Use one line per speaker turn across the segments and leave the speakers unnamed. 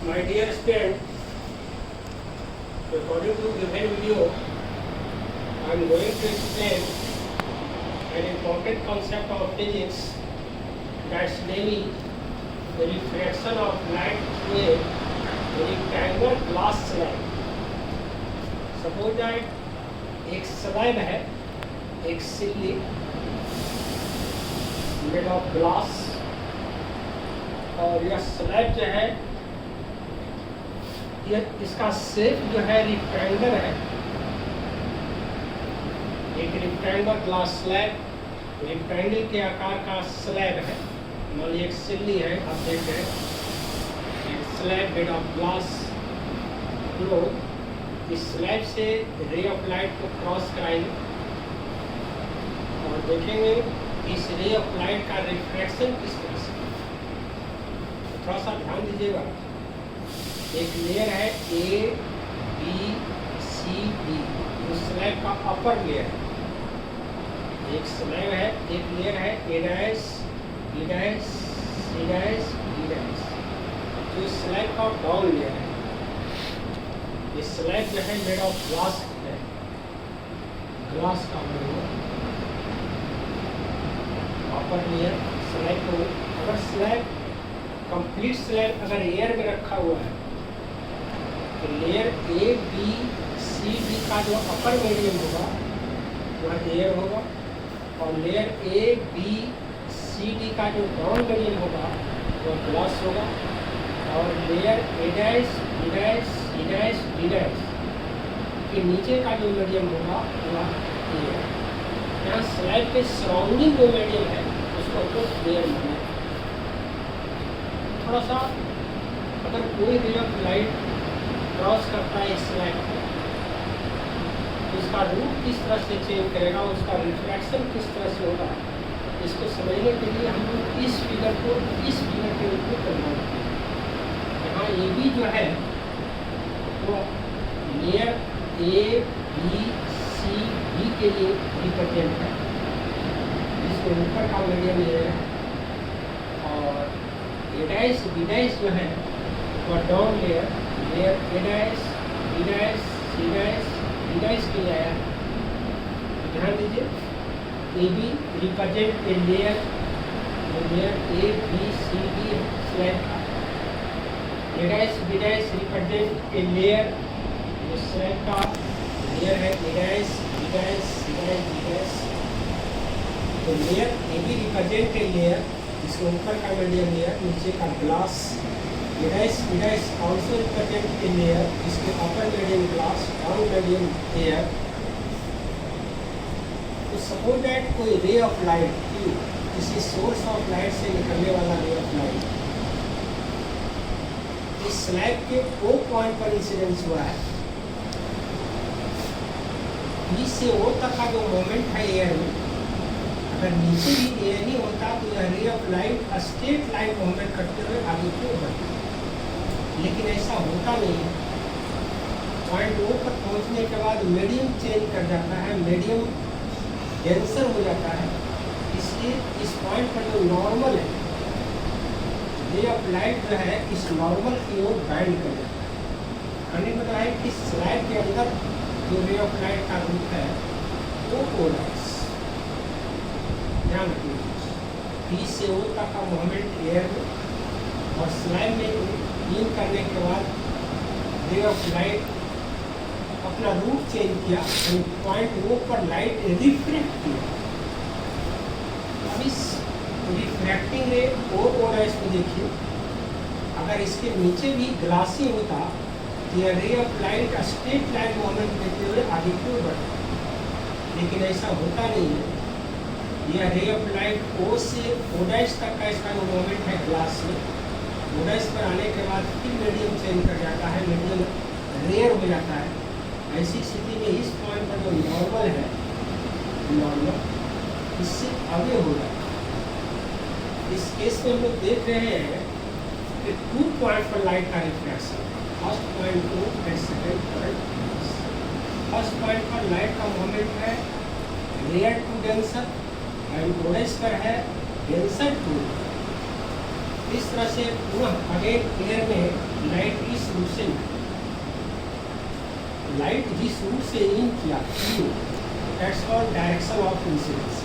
My dear student, according to given video, I am going to explain an important concept of physics, that's namely the refraction of light through a rectangular glass slab. Suppose that एक slab है, एक सिल्ली made of glass, और यह slab जो है इसका shape जो है रेक्टेंगल है, एक रेक्टेंगल ग्लास स्लैब, रेक्टेंगल के आकार का स्लैब है। मान लीजिए एक सिल्ली है, आप देख रहे हैं एक स्लैब मेड ऑफ ग्लास। तो इस स्लैब से रे ऑफ लाइट को क्रॉस कराएंगे और देखेंगे इस रे ऑफ लाइट का रिफ्रैक्शन किस तरह से। तो थोड़ा सा ध्यान दीजिएगा, एक लेयर है ए बी सी डी, उस स्लैब का अपर लेयर है। एक स्लैब है, एक लेयर है A dash B dash C dash D dash, जो इस स्लैब का डाउन लेयर है। ये स्लैब जो है मेड ऑफ ग्लास है, ग्लास का अपर लेयर स्लैब को। अगर स्लैब कंप्लीट स्लैब अगर एयर में रखा हुआ है तो layer A B C D का जो अपर मीडियम होगा वह एयर होगा, और layer A B C D का जो डाउन मीडियम होगा वह ग्लास होगा, और layer A dash B dash C dash D dash के नीचे का जो मीडियम होगा वह एयर। यहाँ स्लैब के सराउंडिंग जो मीडियम है उसको तो एयर माना। थोड़ा सा अगर कोई रे ऑफ लाइट क्रॉस करता है इस स्लैब को, तो इसका रूट किस तरह से चेंज करेगा, उसका रिफ्रैक्शन किस तरह से होगा, इसको समझने के लिए हम लोग इस फिगर को इस फिगर के रूप में करना होगा। यहाँ ए बी जो है वो layer A B C D के लिए रिप्रेजेंट है, जिसके ऊपर का मीडियम लेयर है, और ए डैश बी डैश जो है वह down layer layer A dash B dash C dash D dash के लिए आया है। ध्यान दीजिए, A B represent a layer A B C D slab का, A dash B dash represent a layer जो स्लैब का लेयर है A dash B dash C dash D dash. तो layer A B represent a layer, इसके ऊपर का medium layer, नीचे का glass. A dash B dash also represent a layer, इसके upper medium glass, down medium air. तो suppose that कोई ray of light किसी सोर्स ऑफ लाइट से निकलने वाला रे ऑफ लाइट इस स्लैब के ओ पॉइंट पर इंसिडेंस हुआ है। बी से ओ तक का जो मोमेंट है एयर में, अगर नीचे भी एयर नहीं होता तो यह रे of light straight line movement करते हुए आगे क्यों बढ़ती, लेकिन ऐसा होता नहीं है। पॉइंट ओ पर पहुंचने के बाद मीडियम चेंज कर जाता है, मीडियम डेंसर हो जाता है, इसलिए इस पॉइंट पर जो नॉर्मल है रे ऑफ लाइट जो है इस नॉर्मल की ओर बैंड कर जाता है। कहने का है कि स्लैब के अंदर जो रे ऑफ लाइट का रूप है वो पोलराइज। ध्यान रखिए, बी से ओ तक का मूवमेंट एयर में, और स्लैब में इन करने के बाद रे ऑफ लाइट अपना रूट चेंज किया, पॉइंट ओ पर लाइट रिफ्रैक्ट किया। अब इस रिफ्रैक्टिंग रे और इसको देखिए, अगर इसके नीचे भी ग्लासी होता तो यह रे of light straight line movement देते हुए आगे क्यों बढ़ता, लेकिन ऐसा होता नहीं है। यह रे ऑफ लाइट ओ से ओ डैश तक का इसका मूवमेंट है ग्लास में, ओ डैश पर आने के बाद फिर मीडियम चेंज कर जाता है, मीडियम रेयर हो जाता है। ऐसी स्थिति में इस पॉइंट पर जो नॉर्मल है, नॉर्मल इससे आगे हो जाता है। इस केस में हम लोग देख रहे हैं कि 2 पॉइंट पर लाइट का रिफ्रैक्शन, फर्स्ट पॉइंट को and second point. First point पर लाइट का मोमेंट है रेयर टू डेंसर, एंड ओडेस पर है डेंसर टू। इस तरह से पुनः अगेन एयर में लाइट इस रूट से लाइट जिस रूट से इन किया that's called direction of incidence.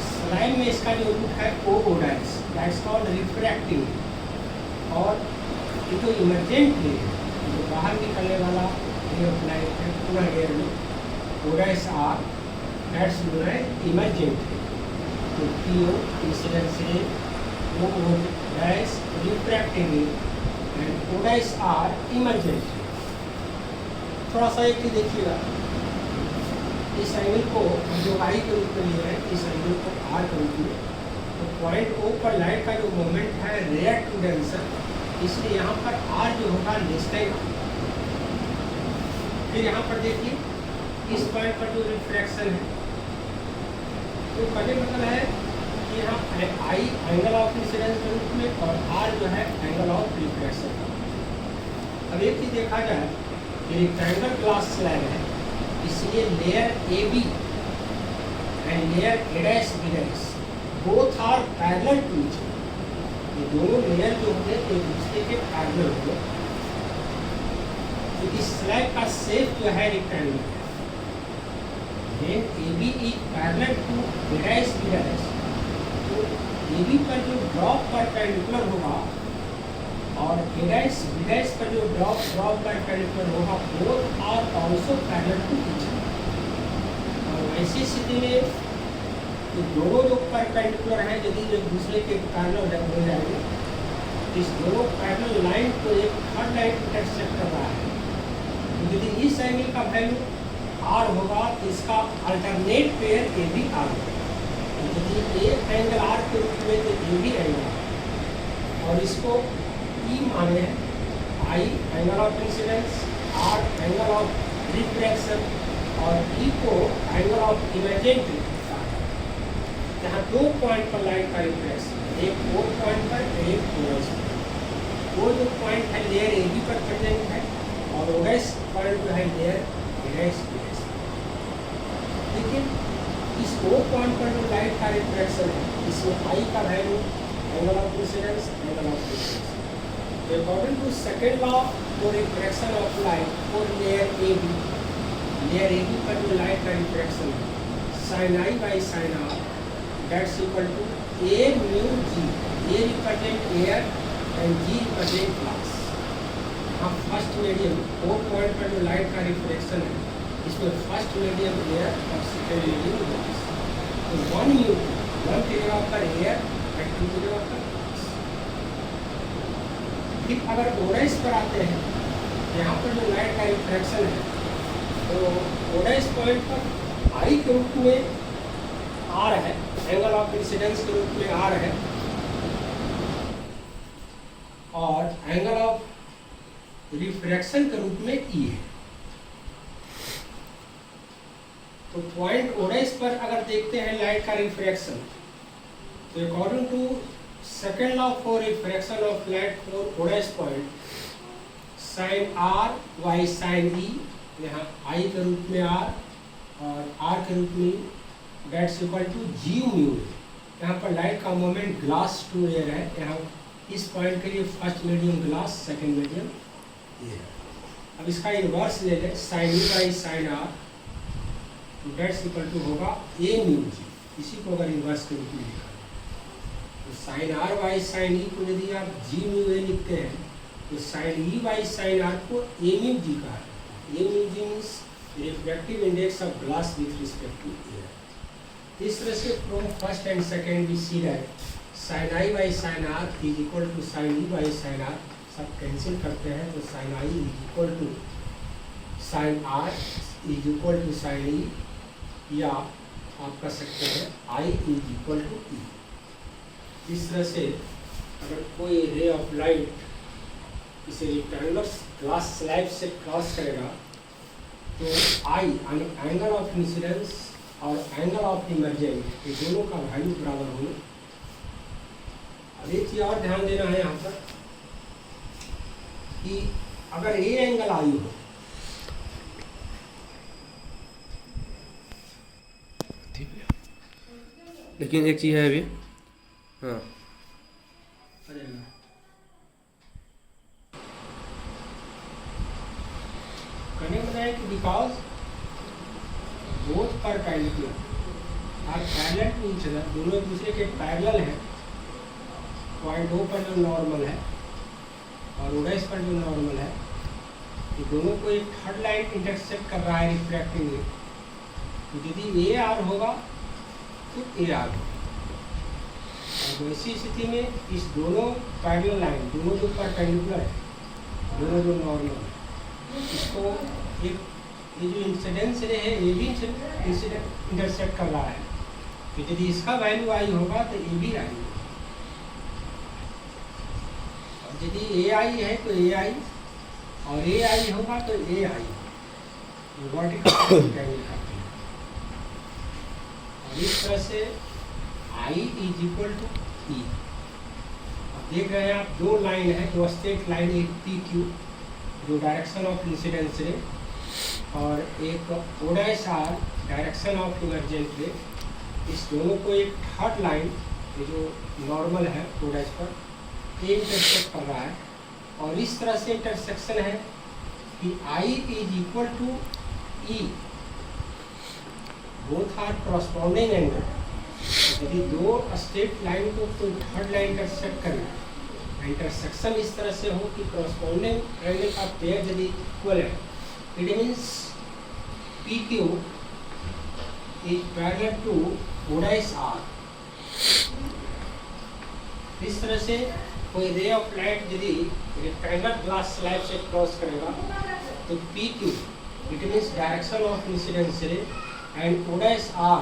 Slide में इसका जो रूट है ओ ओडाइस दैट्स कॉल्ड रिफ्रैक्टिंग। और ये तो इमरजेंट है जो बाहर निकलने वाला रे ऑफ लाइट है पूरा एयर में O D is R that's known as emergent है। तो पी ओ इंसिडेंस है O O D is refracting and ओडाइस R emergent. थोड़ा सा एक देखिएगा, इस एंगल को जो आई के रूप में लिया है, इस एंगल को आर के रूप में, तो पॉइंट ओ पर लाइट का जो मोमेंट है रिएक्ट टू डेंसर, इसलिए यहाँ पर आर जो होगा लेस देन। फिर यहाँ पर देखिए इस पॉइंट पर जो रिफ्रैक्शन है, तो कहने मतलब है कि यहाँ आई एंगल ऑफ इंसिडेंस के रूप में और आर जो है एंगल ऑफ रिफ्रैक्शन। अब एक चीज देखा जाए, रेक्टेंगल ग्लास स्लैब है, इसलिए layer A B and layer A dash B dash both are parallel to each other. ये दोनों लेयर जो होंगे एक दूसरे के पैरेलल होंगे। तो इस स्लैब का शेप जो है रेक्टेंगल है। A B is parallel to B dash B dash, तो ए बी पर जो ड्रॉप परपेंडिकुलर होगा और ए डैश बी डैश पर जो ड्रॉप परपेंडिकुलर होगा both are also parallel to each other. और ऐसी स्थिति में तो दोनों जो परपेंडिकुलर हैं यदि एक दूसरे के पैरेलल हो जाएंगे, इस दोनों पैरेलल लाइन को एक थर्ड लाइन इंटरसेक्ट कर रहा है। तो यदि इस एंगल का वैल्यू आर होगा तो इसका alternate pair A B R होगा। यदि एक एंगल आर के रूप में तो ए बी एंगल, और इसको ई माने हैं i angle of incidence, r angle of refraction और ई को एंगल ऑफ इमर्जेंट। यहाँ दो पॉइंट पर लाइट का रिफ्रैक्शन, एक ओ पॉइंट पर एक ओएस पर। वो जो पॉइंट है लेयर ए बी पर प्रेजेंट है और ओएस पॉइंट जो है layer A dash B dash. लेकिन इस ओ पॉइंट पर जो लाइट का रिफ्रैक्शन है, इसमें आई का value angle of incidence angle of refraction. According to second law for refraction of light for layer AB पर जो लाइट का रिफ्रैक्शन है sin I by sin R that's equal to A mu G। A represent air and G represent glass। हम first medium O point पर जो light का refraction है, इसमें फर्स्ट मीडियम एयर और सेकेंड मीडियम ग्लास। तो 1 mu 1 की जगह पर एयर और 2 की जगह पर। फिर अगर ओडाइस पर आते हैं, यहाँ पर जो लाइट का रिफ्रैक्शन है, तो ओडाइस पॉइंट पर आई के रूप में आर है, एंगल ऑफ इंसिडेंस के रूप में आर है, और एंगल ऑफ रिफ्रैक्शन के रूप में ई है। तो पॉइंट ओडाइस पर अगर देखते हैं लाइट का रिफ्रैक्शन, तो according to second law for refraction of light for Oda's point sin r y sin e, यहाँ I के रूप में r और r के रूप में that's equal to g mu। यहाँ पर लाइट का मोमेंट ग्लास टू एयर है, यहाँ इस पॉइंट के लिए first medium glass, second medium air. अब इसका इन्वर्स ले लें sin e by sin r, that's equal to होगा a mu g। इसी को अगर इन्वर्स के रूप में लिखा तो sine r by sine e को यदि आप जी म्यू ए लिखते हैं, तो sine e by sine r को ए म्यू जी का है। A mu g means refractive index of glass with respect to air. इस तरह से from first and second we see that sine i by sine r is equal to sine e by sine r. सब cancel करते हैं तो sign I is equal to sine r is equal to sine e, या आप कर सकते हैं i is equal to e. इस तरह से अगर कोई रे ऑफ लाइट इसे रेक्टेंगुलर ग्लास स्लैब से क्रॉस करेगा, तो आई एंगल ऑफ इंसिडेंस और एंगल ऑफ इमर्जेंट, ये दोनों का वैल्यू बराबर होगा। अब एक चीज और ध्यान देना है यहाँ पर कि अगर ये एंगल आई हो,
लेकिन एक चीज़ है अभी, हाँ
हैं कि बिकॉज बोथ परपेंडिकुलर और पैरेलल टू ईच अदर, दोनों एक दूसरे के पैरेलल हैं। पॉइंट ओ पर जो नॉर्मल है और ओडाइस पर जो नॉर्मल है, ये दोनों को एक थर्ड लाइन इंटरसेक्ट कर रहा है रिफ्रैक्टिंगली। तो यदि ए आर होगा तो ए आर होगा। और वैसी स्थिति में इस दोनों पैरेलल लाइन, दोनों जो परपेंडिकुलर है, दोनों जो नॉर्मल है, इसको एक ये जो इंसिडेंस रे है ये भी इंसिडेंट इंटरसेक्ट कर रहा है। तो यदि इसका वैल्यू आई होगा तो ये भी आई होगा। और यदि ए आई है तो ए आई, और ए आई होगा तो ए आई, वर्टिकल एंगल करते हैं। और इस तरह से I is equal to E. अब देख रहे हैं आप दो लाइन है, दो स्ट्रेट लाइन, एक पी क्यू जो डायरेक्शन ऑफ इंसिडेंस रे, और एक ओडाइस R direction of emergent ray. इस दोनों को एक थर्ड लाइन, ये जो नॉर्मल है ओडाइस पर, ये इंटरसेक्ट कर रहा है। और इस तरह से इंटरसेक्शन है कि I is equal to E, both are corresponding angle. यदि दो स्ट्रेट लाइन को कोई थर्ड लाइन इंटरसेक्ट करना, इंटरसेक्शन इस तरह से हो कि कॉरस्पॉन्डिंग एंगल का पेयर यदि इक्वल है, it means P Q is parallel to ओडाइस आर। इस तरह से कोई रे ऑफ लाइट यदि रेक्टेंगुलर ग्लास स्लैब से क्रॉस करेगा तो P Q it means direction of incidence ray, and ओडाइस R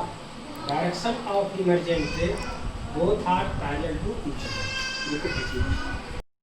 direction of emergent ray, both are parallel to each other.